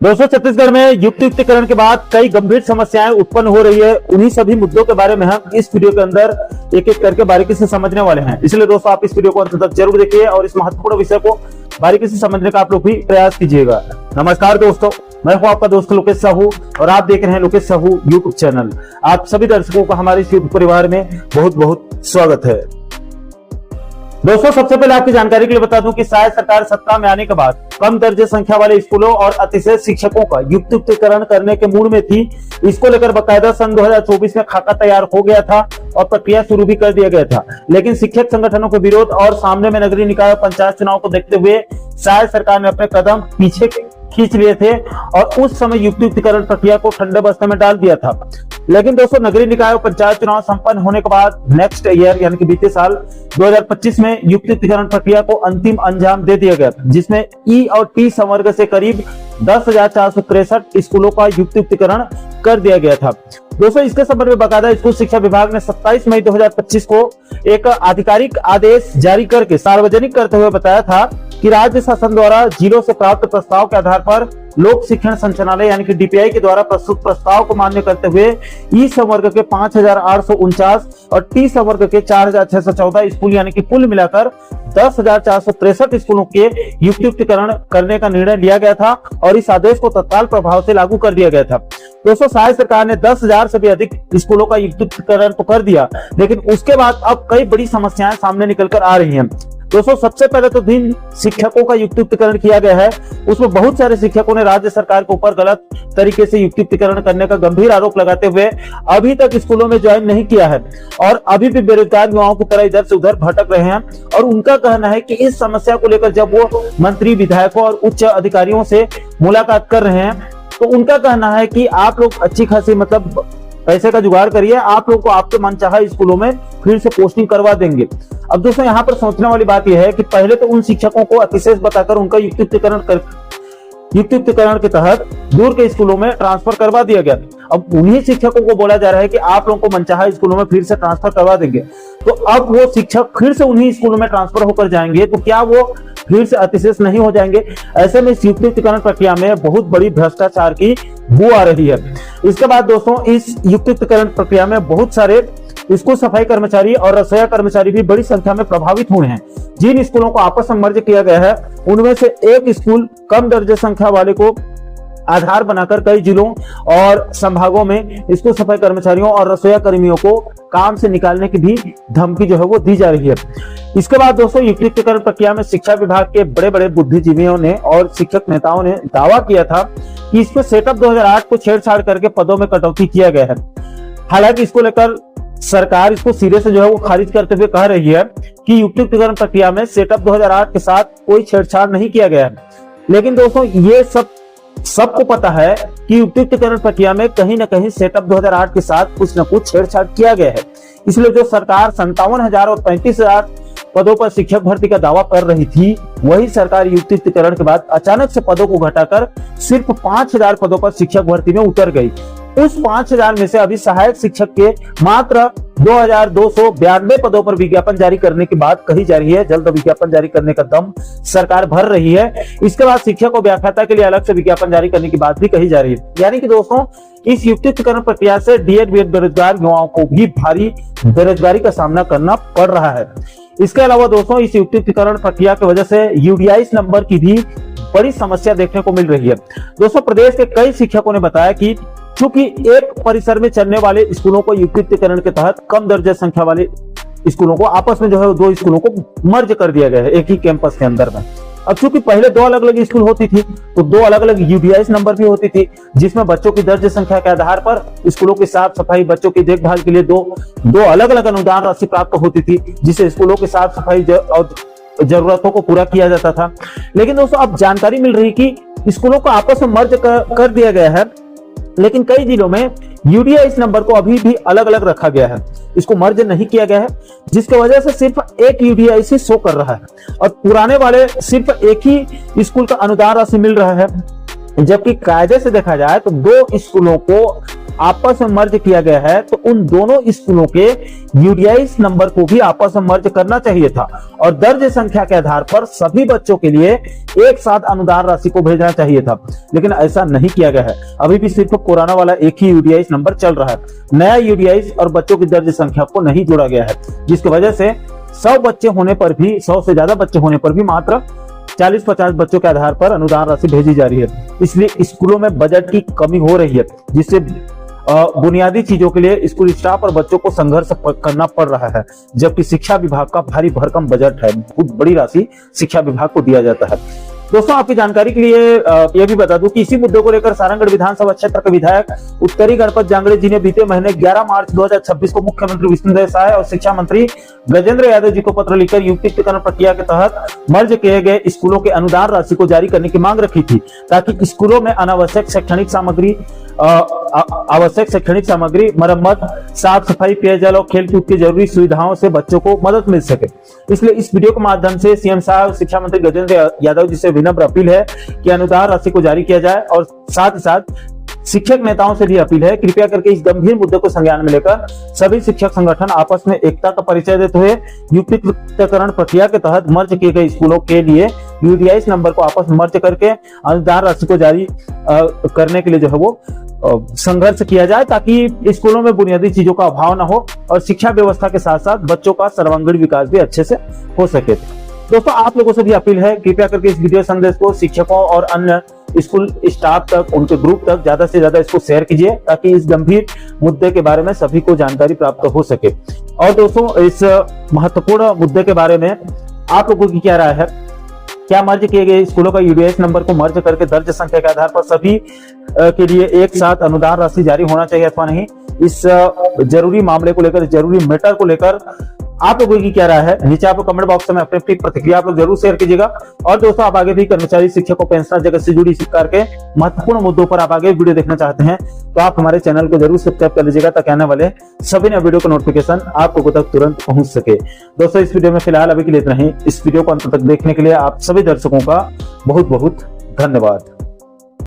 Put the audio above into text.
दोस्तों, छत्तीसगढ़ में युक्तिकरण के बाद कई गंभीर समस्याएं उत्पन्न हो रही है। उन्हीं सभी मुद्दों के बारे में हम इस वीडियो के अंदर एक एक करके बारीकी से समझने वाले हैं। इसलिए दोस्तों, आप इस वीडियो को अंत तक जरूर देखिए और इस महत्वपूर्ण विषय को बारीकी से समझने का आप लोग भी प्रयास कीजिएगा। नमस्कार दोस्तों, मैं हूं आपका दोस्त लोकेश साहू और आप देख रहे हैं लोकेश साहू यूट्यूब चैनल। आप सभी दर्शकों का हमारे इस यूट्यूब परिवार में बहुत बहुत स्वागत है। दोस्तों, सबसे पहले आपकी जानकारी के लिए बता दूं कि शायद सरकार सत्ता में आने के बाद कम दर्जे संख्या वाले स्कूलों और अतिशय शिक्षकों का युक्तिकरण करने के मूड में थी। इसको लेकर बकायदा सन 2024 में खाका तैयार हो गया था और प्रक्रिया शुरू भी कर दिया गया था। लेकिन शिक्षक संगठनों के विरोध और सामने में नगरीय निकाय और पंचायत चुनाव को देखते हुए शायद सरकार ने अपने कदम पीछे खींच लिए थे और उस समय युक्तिकरण प्रक्रिया को ठंडे बस्ते में डाल दिया था। लेकिन दोस्तों, नगरीय निकाय और पंचायत चुनाव संपन्न होने के बाद नेक्स्ट ईयर यानी कि बीते साल 2025 में युक्तिकरण प्रक्रिया को अंतिम अंजाम दे दिया गया, जिसमें ई और टी संवर्ग से करीब 10,463 स्कूलों का युक्तिकरण कर दिया गया था। दोस्तों, इसके संबंध में बकायदा स्कूल शिक्षा विभाग ने 27 मई 2025 को एक आधिकारिक आदेश जारी करके सार्वजनिक करते हुए बताया था कि राज्य शासन द्वारा जिलों से प्राप्त प्रस्ताव के आधार पर लोक शिक्षण संचालनालय यानी कि डीपीआई के द्वारा प्रस्तुत प्रस्ताव को मान्य करते हुए ई संवर्ग के 5,849 और टी संवर्ग के 4,614 स्कूल यानी कि कुल मिलाकर 10,463 स्कूलों के युक्तिकरण करने का निर्णय लिया गया था और इस आदेश को तत्काल प्रभाव से लागू कर दिया गया था। दोस्तों, शायद सरकार ने 10,000 से भी अधिक स्कूलों का युक्तिकरण तो कर दिया, लेकिन उसके बाद अब कई बड़ी समस्याएं सामने निकल कर आ रही हैं। दोस्तों, सबसे पहले तो जिन शिक्षकों का युक्तिकरण किया गया है उसमें बहुत सारे शिक्षकों ने राज्य सरकार के ऊपर गलत तरीके से युक्तिकरण करने का गंभीर आरोप लगाते हुए अभी तक स्कूलों में ज्वाइन नहीं किया है और अभी भी बेरोजगार युवाओं की तरह इधर से उधर भटक रहे हैं। और उनका कहना है कि इस समस्या को लेकर जब वो मंत्री, विधायकों और उच्च अधिकारियों से मुलाकात कर रहे हैं तो उनका कहना है कि आप लोग अच्छी खासी पैसे का जुगाड़ करिए, आप लोग को आपके मनचाहा स्कूलों में फिर से पोस्टिंग करवा देंगे। अब दोस्तों, यहाँ पर सोचने वाली बात यह है कि पहले तो उन शिक्षकों को अतिशेष बताकर उनका युक्तिकरण के तहत दूर के स्कूलों में ट्रांसफर करवा दिया गया। अब उन्हीं शिक्षकों को बोला जा रहा है कि आप लोगों को मनचाहा स्कूलों में फिर से ट्रांसफर करवा देंगे। तो अब वो शिक्षक फिर से उन्हीं स्कूलों में ट्रांसफर होकर जाएंगे तो क्या वो फिर से अतिशेष नहीं हो जाएंगे? ऐसे में इस युक्तिकरण प्रक्रिया में बहुत बड़ी भ्रष्टाचार की बू आ रही है। इसके बाद दोस्तों, इस युक्तिकरण प्रक्रिया में बहुत सारे स्कूल सफाई कर्मचारी और रसोईया कर्मचारी भी बड़ी संख्या में प्रभावित हुए हैं। जिन स्कूलों को आपस में मर्ज किया गया है उनमें से एक स्कूल कम दर्जे संख्या वाले को आधार बनाकर कई जिलों और संभागों में स्कूल सफाई कर्मचारियों और रसोईया कर्मियों को काम से निकालने की भी धमकी जो है वो दी जा रही है। इसके बाद दोस्तों, युक्तिकरण प्रक्रिया में शिक्षा विभाग के बड़े बड़े बुद्धिजीवियों ने और शिक्षक नेताओं ने दावा किया था कि इसमें सेटअप 2008 को छेड़छाड़ करके पदों में कटौती किया गया है। हालांकि इसको लेकर सरकार इसको सिरे से जो है वो खारिज करते हुए कह रही है कि युक्तिकरण प्रक्रिया में सेटअप 2008 के साथ कोई छेड़छाड़ नहीं किया गया है। लेकिन दोस्तों, ये सबको पता है कि युक्तिकरण प्रक्रिया में कहीं ना कहीं सेटअप 2008 के साथ कुछ न कुछ छेड़छाड़ किया गया है। इसलिए जो सरकार 57,000 और 35,000 पदों पर शिक्षक भर्ती का दावा कर रही थी, वही सरकार युक्तिकरण के बाद अचानक से पदों को घटाकर सिर्फ 5,000 पदों पर शिक्षक भर्ती में उतर गई। उस 5,000 में से अभी सहायक शिक्षक के मात्र 2,292 पदों पर विज्ञापन जारी करने की बात कही जा रही है। जल्द विज्ञापन जारी करने का दम सरकार भर रही है। इसके बाद शिक्षक और व्याख्याता के लिए अलग से विज्ञापन जारी करने की बात भी कही जा रही है। यानी कि दोस्तों, इस युक्तिकरण प्रक्रिया से डीएड बीएड बेरोजगार युवाओं को भी भारी बेरोजगारी का सामना करना पड़ रहा है। इसके अलावा दोस्तों, इस युक्तिकरण प्रक्रिया की वजह से यूडीआई नंबर की भी बड़ी समस्या देखने को मिल रही है। दोस्तों, प्रदेश के कई शिक्षकों ने बताया कि चूंकि एक परिसर में चलने वाले स्कूलों को युक्तिकरण के तहत कम दर्जे संख्या वाले स्कूलों को आपस में जो है दो स्कूलों को मर्ज कर दिया गया है एक ही कैंपस के अंदर में। अब चूंकि पहले दो अलग अलग स्कूल होती थी तो दो अलग अलग यूडीआई नंबर भी होती थी, जिसमें बच्चों की दर्ज संख्या के आधार पर स्कूलों की साफ सफाई, बच्चों की देखभाल के लिए दो अलग अलग अनुदान राशि प्राप्त होती थी, जिससे स्कूलों की साफ सफाई और जरूरतों को पूरा किया जाता था। लेकिन दोस्तों, अब जानकारी मिल रही कि स्कूलों को आपस में मर्ज कर दिया गया है, लेकिन कई जिलों में यूडीआई नंबर को अभी भी अलग अलग रखा गया है, इसको मर्ज नहीं किया गया है, जिसकी वजह से सिर्फ एक यूडीआई शो कर रहा है और पुराने वाले सिर्फ एक ही स्कूल का अनुदान राशि मिल रहा है। जबकि कायदे से देखा जाए तो दो स्कूलों को आपस में मर्ज किया गया है तो उन दोनों स्कूलों के यूडीआईस नंबर को भी आपस में मर्ज करना चाहिए था और दर्ज संख्या के आधार पर सभी बच्चों के लिए एक साथ अनुदान राशि को भेजना चाहिए था, लेकिन ऐसा नहीं किया गया है। अभी भी सिर्फ कोरोना वाला एक ही यूडीआईस नंबर चल रहा है, नया यूडीआईस और बच्चों की दर्ज संख्या को नहीं जोड़ा गया है, जिसकी वजह से 100 बच्चे होने पर भी 100 से ज्यादा बच्चे होने पर भी मात्र 40-50 बच्चों के आधार पर अनुदान राशि भेजी जा रही है। इसलिए स्कूलों में बजट की कमी हो रही है, जिससे बुनियादी चीजों के लिए स्कूल स्टाफ और बच्चों को संघर्ष करना पड़ रहा है, जबकि शिक्षा विभाग का भारी भरकम बजट है, बहुत बड़ी राशि शिक्षा विभाग को दिया जाता है। दोस्तों, आपकी जानकारी के लिए यह भी बता दूं कि इसी मुद्दे को लेकर सारंगगढ़ विधानसभा क्षेत्र के विधायक उत्तरी गणपत जांगड़े जी ने बीते महीने 11 मार्च 2026 को मुख्यमंत्री विष्णुदेव साय और शिक्षा मंत्री गजेंद्र यादव जी को पत्र लिखकर युक्तिकरण प्रक्रिया के तहत मर्ज किए गए स्कूलों के अनुदान राशि को जारी करने की मांग रखी थी, ताकि स्कूलों में अनावश्यक शैक्षणिक सामग्री, मरम्मत, साफ सफाई, पेयजल और खेलकूद की जरूरी सुविधाओं से बच्चों को मदद मिल सके। इसलिए इस वीडियो के माध्यम से सीएम साहब और शिक्षा मंत्री गजेंद्र यादव जी से विनम्र अपील है कि अनुदान राशि को जारी किया जाए और साथ ही साथ शिक्षक नेताओं से भी अपील है, कृपया करके इस गंभीर मुद्दे को संज्ञान में लेकर सभी शिक्षक संगठन आपस में एकता का परिचय देते हुए युक्तिकरण प्रक्रिया के तहत मर्ज किए गए स्कूलों के लिए यूडीआईस नंबर को आपस में मर्ज करके अनुदान राशि को जारी करने के लिए जो है वो संघर्ष किया जाए, ताकि स्कूलों में बुनियादी चीजों का अभाव न हो और शिक्षा व्यवस्था के साथ साथ बच्चों का सर्वांगीण विकास भी अच्छे से हो सके। दोस्तों, आप लोगों से भी अपील है, कृपया करके इस वीडियो संदेश को शिक्षकों और अन्य स्कूल स्टाफ तक, उनके ग्रुप तक ज्यादा से ज्यादा इसको शेयर कीजिए, ताकि इस गंभीर मुद्दे के बारे में सभी को जानकारी प्राप्त हो सके। और दोस्तों, इस महत्वपूर्ण मुद्दे के बारे में आप लोगों की क्या राय है? क्या मर्ज किए गए स्कूलों का यूडीआईस नंबर को मर्ज करके दर्ज संख्या के आधार पर सभी के लिए एक साथ अनुदान राशि जारी होना चाहिए अथवा नहीं? इस जरूरी मामले को लेकर, जरूरी मैटर को लेकर आप लोगों की क्या राय है? नीचे आप कमेंट बॉक्स में अपनी प्रतिक्रिया आप लोग जरूर शेयर कीजिएगा। और दोस्तों, आप आगे भी कर्मचारी, शिक्षकों, पेंशनर जगत से जुड़ी इस प्रकार के महत्वपूर्ण मुद्दों पर आप आगे वीडियो देखना चाहते हैं तो आप हमारे चैनल को जरूर सब्सक्राइब कर लीजिएगा, ताकि आने वाले सभी नए वीडियो का नोटिफिकेशन आप लोगों तक तुरंत पहुंच सके। दोस्तों, इस वीडियो में फिलहाल अभी के लिए इतना ही। इस वीडियो को अंत तक देखने के लिए आप सभी दर्शकों का बहुत बहुत धन्यवाद।